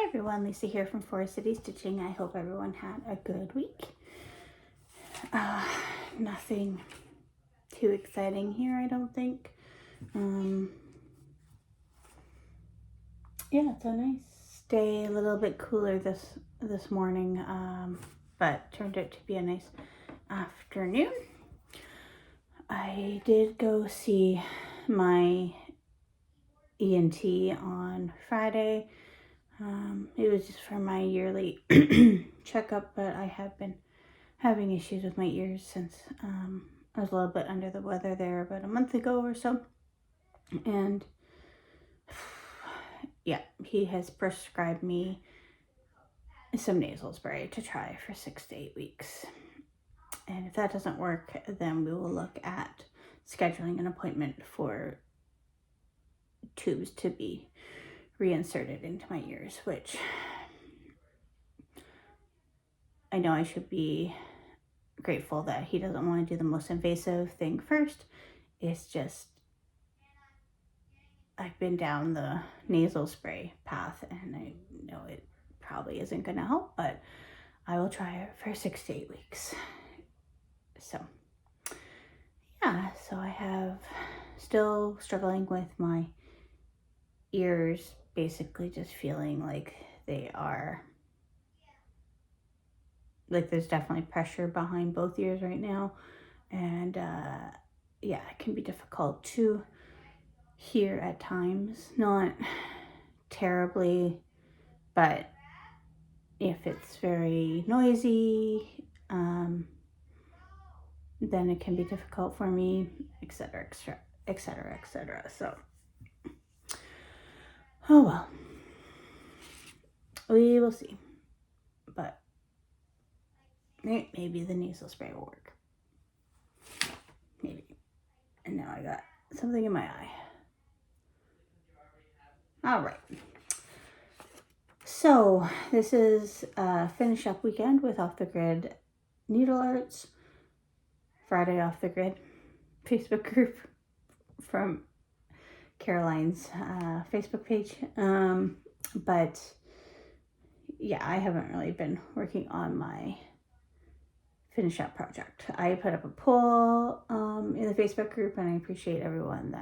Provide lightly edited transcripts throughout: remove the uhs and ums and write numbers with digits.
Hi everyone, Lisa here from Forest City Stitching. I hope everyone had a good week. Nothing too exciting here, I don't think. Yeah, it's a nice day, a little bit cooler this morning, but turned out to be a nice afternoon. I did go see my ENT on Friday. It was just for my yearly checkup, but I have been having issues with my ears since I was a little bit under the weather there about a month ago or so. And yeah, he has prescribed me some nasal spray to try for 6 to 8 weeks. And if that doesn't work, then we will look at scheduling an appointment for tubes to be reinserted into my ears, which I know I should be grateful that he doesn't want to do the most invasive thing first. It's just I've been down the nasal spray path and I know it probably isn't going to help, but I will try it for 6 to 8 weeks. So yeah, so I have still struggling with my ears, basically just feeling like they are, like there's definitely pressure behind both ears right now. And yeah, it can be difficult to hear at times, not terribly, but if it's very noisy, then it can be difficult for me, etc., etc., etc. So, oh well, we will see. But maybe the nasal spray will work. Maybe. And now I got something in my eye. All right. So this is a finish up weekend with Off the Grid Needle Arts. Friday Off the Grid Facebook group from Caroline's Facebook page. But yeah, I haven't really been working on my finish up project. I put up a poll in the Facebook group, and I appreciate everyone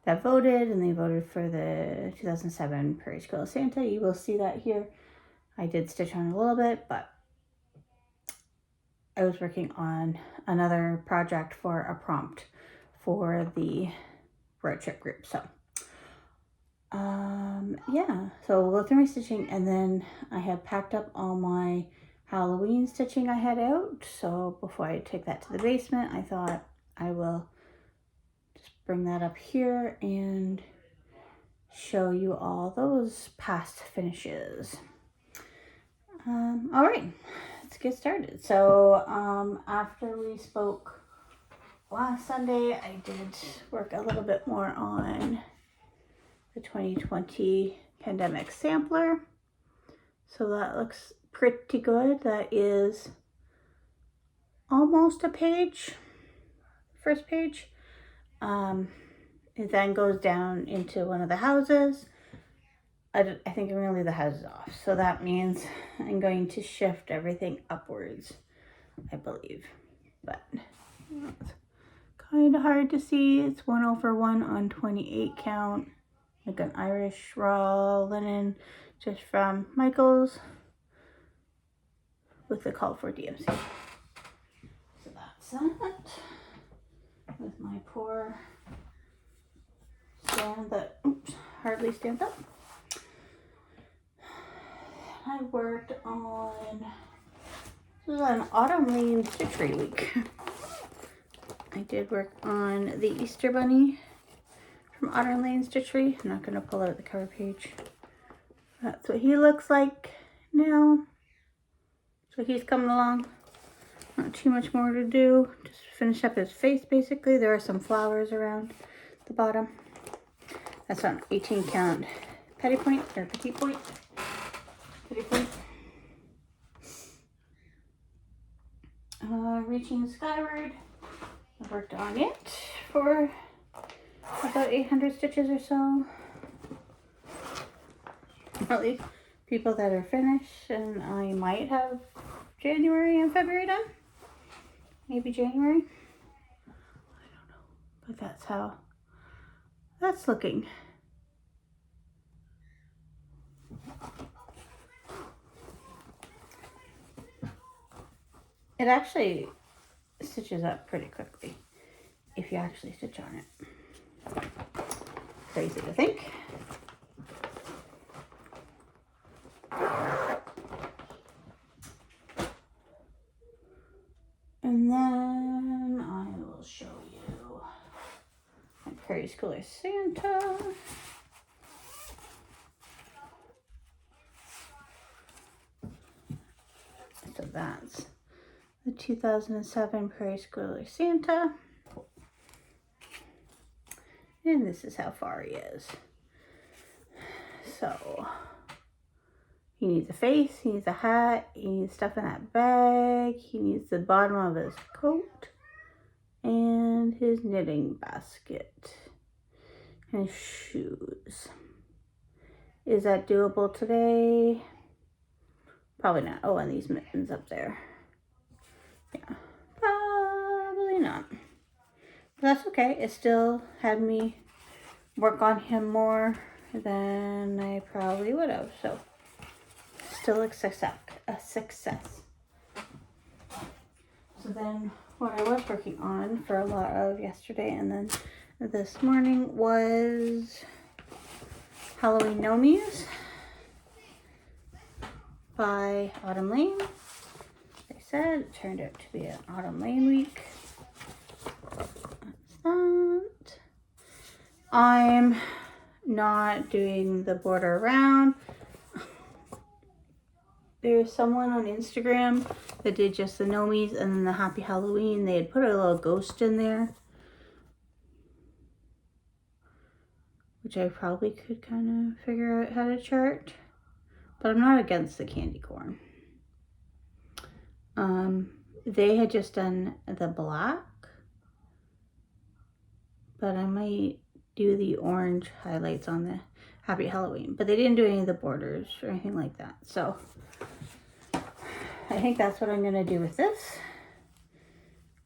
that voted, and they voted for the 2007 Prairie School of Santa. You will see that here. I did stitch on a little bit, but I was working on another project for a prompt for the road trip group. So yeah, so we'll go through my stitching, and then I have packed up all my Halloween stitching I had out. So before I take that to the basement, I thought I will just bring that up here and show you all those past finishes. All right, let's get started. So after we spoke last Sunday, I did work a little bit more on the 2020 pandemic sampler. So that looks pretty good. That is almost a page, first page. It then goes down into one of the houses. I think I'm going to leave the houses off. So that means I'm going to shift everything upwards, I believe. But it's kind of hard to see. It's 1/1 on 28 count. Like an Irish raw linen just from Michael's with the call for DMC. So that's that. With my poor stand that hardly stands up. I worked on, this was an autumn lane stitchery week. I did work on the Easter Bunny from Autumn Lane Stitchery. I'm not going to pull out the cover page. That's what he looks like now. So he's coming along. Not too much more to do. Just finish up his face basically. There are some flowers around the bottom. That's on 18 count petite point. Reaching Skyward. I worked on it for about 800 stitches or so. At least people that are finished, and I might have January and February done. Maybe January. I don't know. But that's how that's looking. It actually stitches up pretty quickly if you actually stitch on it. Crazy to think. And then I will show you my Prairie Schooler Santa. So that's the 2007 Prairie Schooler Santa. And this is how far he is. So he needs a face, he needs a hat, he needs stuff in that bag, he needs the bottom of his coat, and his knitting basket, and shoes. Is that doable today? Probably not. Oh, and these mittens up there. Yeah, probably not. But that's okay. It still had me work on him more than I probably would have. So, still a success. So then what I was working on for a lot of yesterday and then this morning was Halloween Nomies by Autumn Lane. Like I said, it turned out to be an Autumn Lane week. That's that. I'm not doing the border around. There's someone on Instagram that did just the Nomies and then the Happy Halloween. They had put a little ghost in there, which I probably could kind of figure out how to chart. But I'm not against the candy corn. They had just done the black, but I might do the orange highlights on the Happy Halloween. But they didn't do any of the borders or anything like that. So I think that's what I'm going to do with this.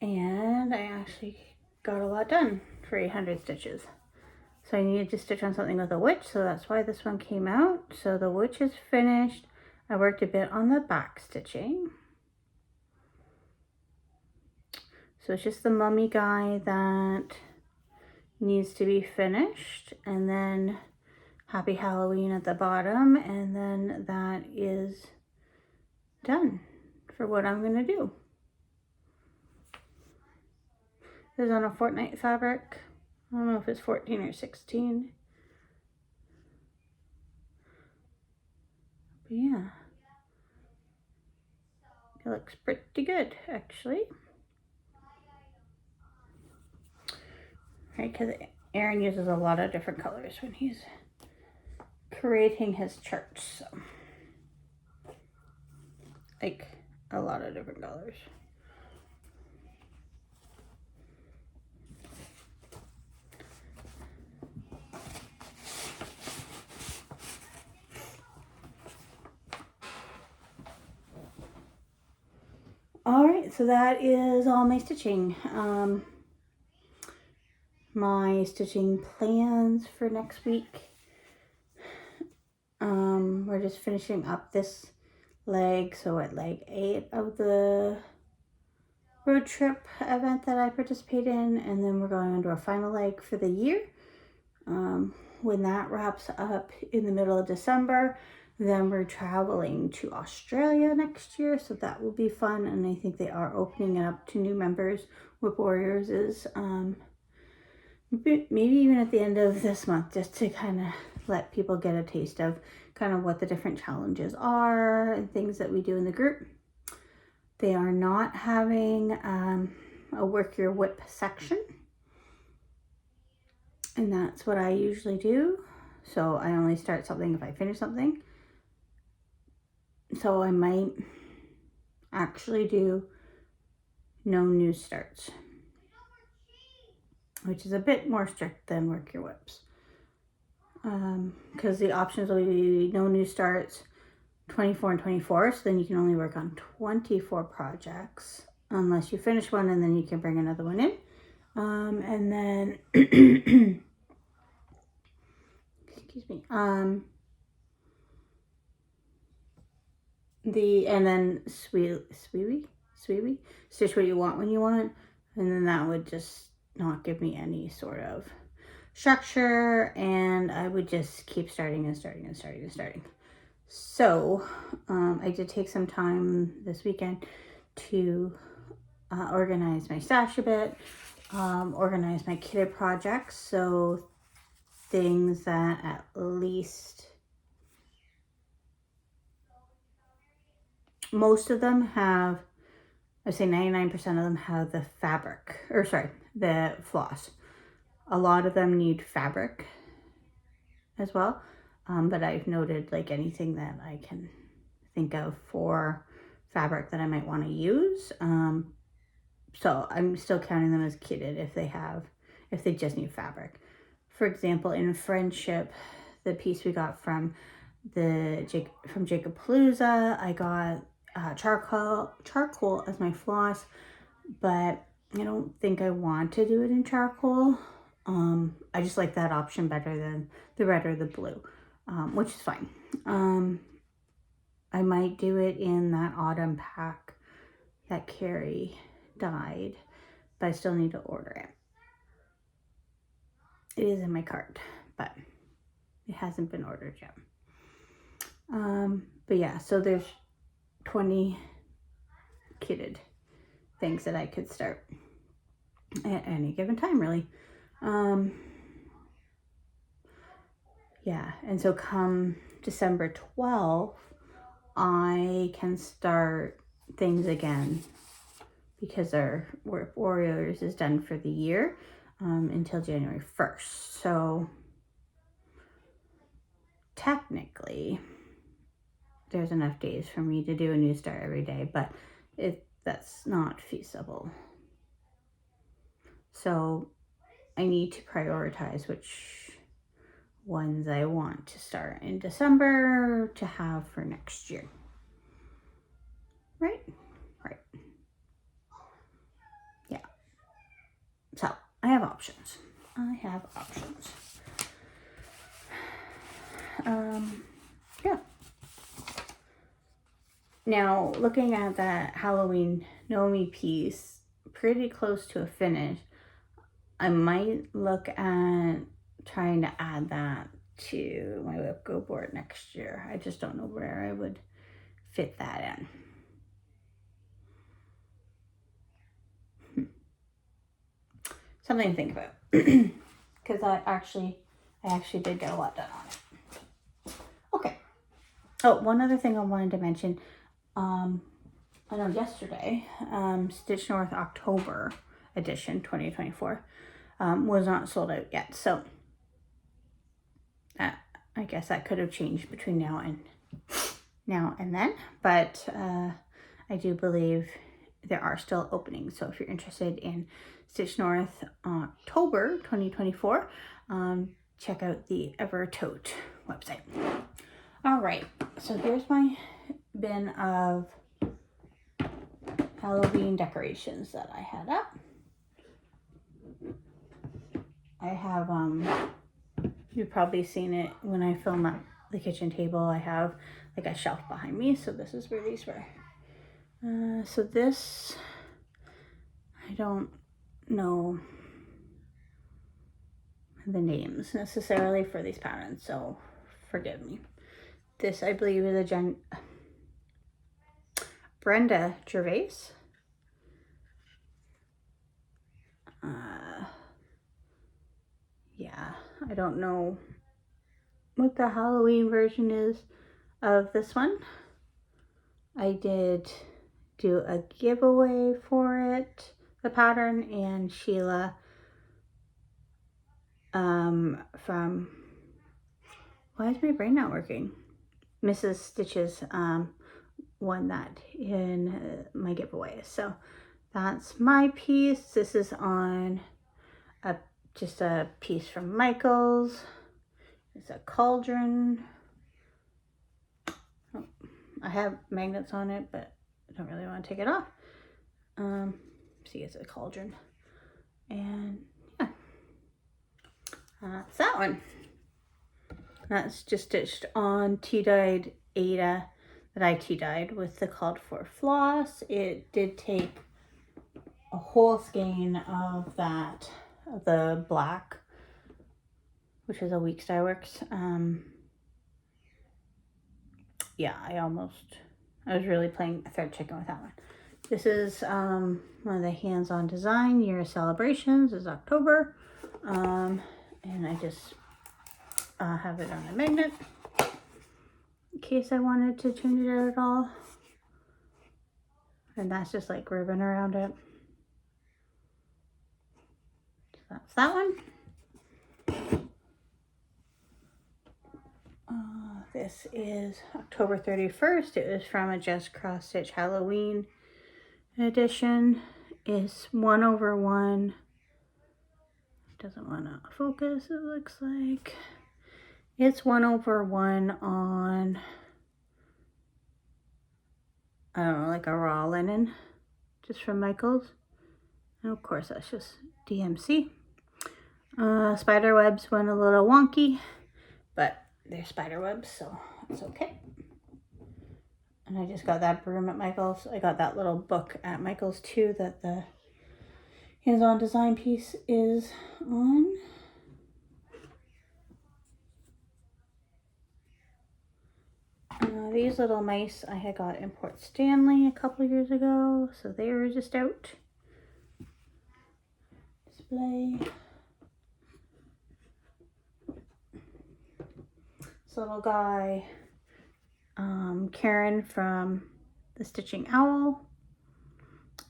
And I actually got a lot done for 800 stitches. So I needed to stitch on something with a witch, so that's why this one came out. So the witch is finished. I worked a bit on the back stitching. So it's just the mummy guy that needs to be finished. And then Happy Halloween at the bottom. And then that is done for what I'm going to do. This is on a Fortnite fabric. I don't know if it's 14 or 16. But yeah. It looks pretty good, actually. Right, because Aaron uses a lot of different colors when he's creating his charts. So, like, a lot of different colors. Alright, so that is all my stitching. My stitching plans for next week. We're just finishing up this leg, so at leg 8 of the road trip event that I participate in, and then we're going into our final leg for the year. When that wraps up in the middle of December, then we're traveling to Australia next year, so that will be fun, and I think they are opening it up to new members. Whip Warriors is maybe even at the end of this month, just to kind of let people get a taste of kind of what the different challenges are and things that we do in the group. They are not having a work your whip section, and that's what I usually do. So I only start something if I finish something. So I might actually do no new starts, which is a bit more strict than work your whips. Because the options will be no new starts, 24 and 24, so then you can only work on 24 projects unless you finish one, and then you can bring another one in. And then excuse me, and then sweetie, stitch what you want when you want, and then that would just not give me any sort of structure, and I would just keep starting and starting and starting and starting. So I did take some time this weekend to organize my stash a bit, organize my kitted projects, so things that at least most of them have, I'd say 99% of them have the fabric, or sorry, the floss. A lot of them need fabric as well, but I've noted like anything that I can think of for fabric that I might want to use. So I'm still counting them as kitted if they just need fabric. For example, in Friendship, the piece we got from Jacob Palooza, I got charcoal as my floss, but I don't think I want to do it in charcoal. I just like that option better than the red or the blue, which is fine. I might do it in that autumn pack that Carrie dyed, but I still need to order it. It is in my cart, but it hasn't been ordered yet. But yeah, so there's 20 kitted things that I could start at any given time, really. Yeah, and so come December 12th, I can start things again because our Work Warriors is done for the year until January 1st. So technically, there's enough days for me to do a new start every day, but that's not feasible. So I need to prioritize which ones I want to start in December to have for next year. Right? Right. Yeah. So I have options. Yeah. Now, looking at that Halloween Nomi piece, pretty close to a finish, I might look at trying to add that to my whip go board next year. I just don't know where I would fit that in. Something to think about, because I actually did get a lot done on it. Okay. Oh, one other thing I wanted to mention. I know yesterday, Stitch North October edition 2024 was not sold out yet. So I guess that could have changed between now and then. But I do believe there are still openings. So if you're interested in Stitch North October 2024, check out the Evertote website. All right, so here's my bin of Halloween decorations that I had up. I have, you've probably seen it when I film at the kitchen table. I have like a shelf behind me, so this is where these were. So this, I don't know the names necessarily for these patterns, so forgive me. This, I believe, is a Brenda Gervais. Yeah, I don't know what the Halloween version is of this one. I did do a giveaway for it, the pattern, and Sheila from, why is my brain not working? Mrs. Stitches won that in my giveaway. So that's my piece. This is on just a piece from Michael's. It's a cauldron. Oh, I have magnets on it, but I don't really want to take it off. See, it's a cauldron. And yeah, that's that one. That's just stitched on tea-dyed Ada that I tea-dyed with the called for floss. It did take a whole skein of that, the black, which is a Weeks Dye Works. Yeah, I was really playing thread chicken with that one. This is one of the hands-on design year of celebrations is October. And I just have it on a magnet in case I wanted to change it out at all. And that's just like ribbon around it. So that's that one. This is October 31st. It was from a Just Cross Stitch Halloween edition. It's 1/1. Doesn't want to focus, it looks like. It's 1/1 on, I don't know, like a raw linen, just from Michaels. And of course, that's just DMC. Spider webs went a little wonky, but they're spider webs, so it's okay. And I just got that broom at Michaels. I got that little book at Michaels too that the hands-on design piece is on. These little mice I had got in Port Stanley a couple years ago, so they were just out. Display. This little guy, Karen from the Stitching Owl.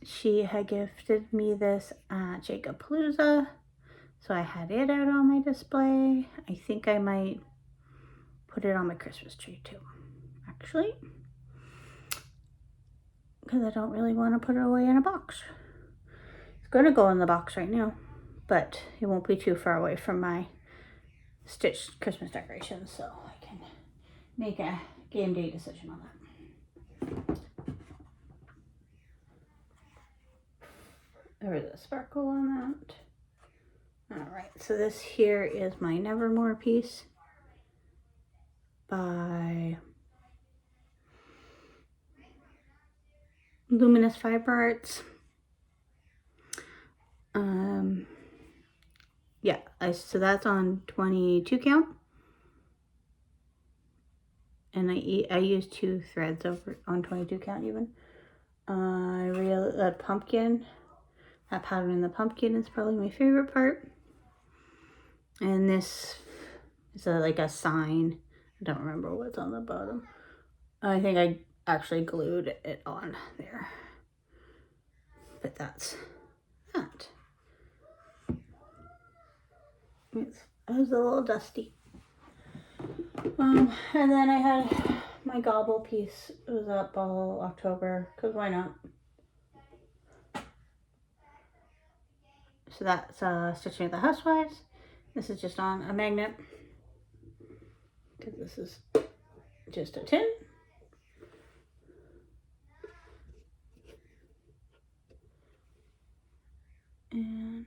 She had gifted me this at Jacobpalooza, so I had it out on my display. I think I might put it on my Christmas tree too, actually, because I don't really want to put it away in a box. It's going to go in the box right now, but it won't be too far away from my stitched Christmas decorations, so I can make a game day decision on that. There was a sparkle on that. All right, so this here is my Nevermore piece by Luminous Fiber Arts. Yeah, so that's on 22 count. And I used 2 threads over on 22 count even. That pumpkin, that pattern in the pumpkin is probably my favorite part. And this is like a sign. I don't remember what's on the bottom. I think I actually glued it on there. But that's that. It was a little dusty. And then I had my gobble piece. It was up all October, because why not? So that's Stitching with the Housewives. This is just on a magnet, because this is just a tin. And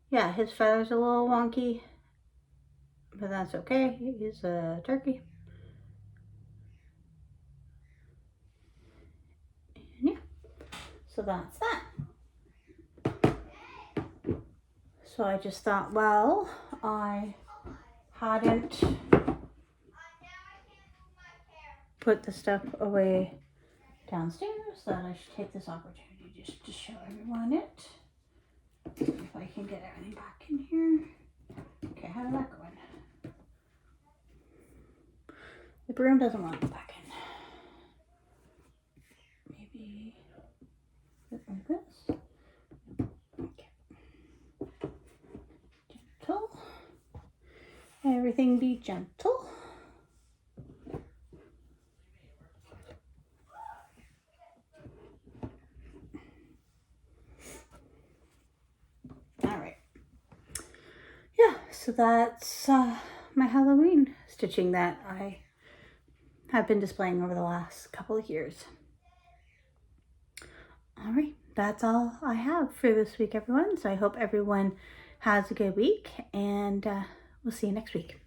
yeah, his feather's a little wonky, but that's okay. He's a turkey. And yeah, so that's that. So I just thought, well, I hadn't put the stuff away downstairs, that I should take this opportunity just to show everyone it. If I can get everything back in here. Okay, how did that go in? The broom doesn't want to go back in. Maybe like this. Okay. Gentle. Everything be gentle. So that's my Halloween stitching that I have been displaying over the last couple of years. All right, that's all I have for this week, everyone. So I hope everyone has a good week, and we'll see you next week.